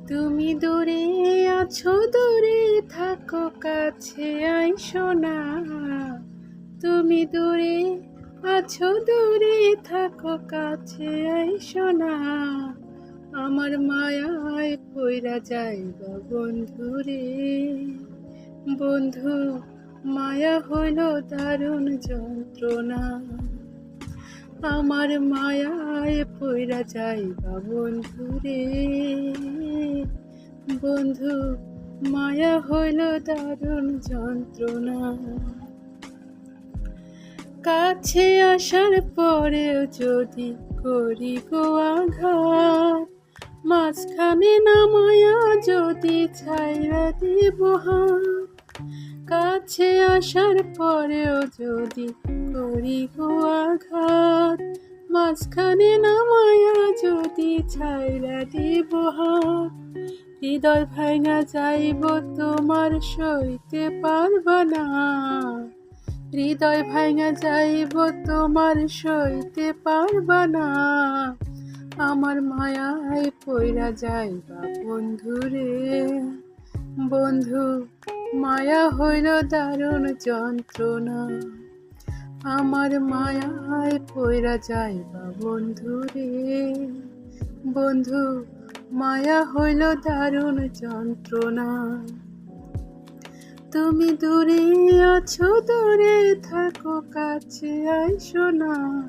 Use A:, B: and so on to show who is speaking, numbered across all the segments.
A: তুমি দূরে আছো, দূরে থাকো, কাছে আইসো না। তুমি দূরে আছো, দূরে থাকো, কাছে আইসো না। আমার মায়ায় পইরা যাইবা বন্ধুরে। বন্ধু, মায়া হইল দারুণ যন্ত্রণা। আমার মায়ায় পইরা যাইবা বন্ধুরে। বন্ধু, মায়া হইল দারুণ যন্ত্রণা। কাছে আসার পরেও যদি করি গো আঘাত, মাঝখানে নামায়া যদি ছাইরা দিব হাত। কাছে আসার পরেও যদি করি গো আঘাত, মাঝখানে নামায়া যদি ছাইরা দিব হাত। হৃদয় ভাঙা যাইব, তোমার সইতে পারবা না। হৃদয় ভাঙা যাইব, তোমার সইতে পারবা না। আমার মায়ায় পইরা যাইবা বন্ধুরে। বন্ধু, মায়া হইল দারুণ যন্ত্রণা। আমার মায়ায় পইরা যাইবা বন্ধুরে। বন্ধু, মায়া হইল দারুণ যন্ত্রণা। তুমি দূরে আছো, দূরে থাকো, কাছে আইসো না।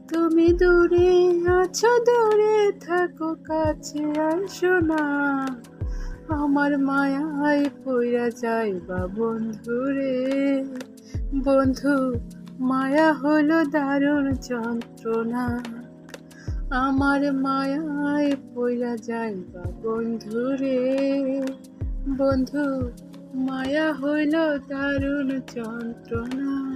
A: তুমি দূরে আছো, দূরে থাকো, কাছে আইসো না। আমার মায়ায় পইরা যাইবা বন্ধুরে। বন্ধু, মায়া হলো দারুণ যন্ত্রণা। আমার মায়ায় পইরা যাইবা বন্ধুরে। বন্ধু, মায়া হইল দারুণ যন্ত্রণা।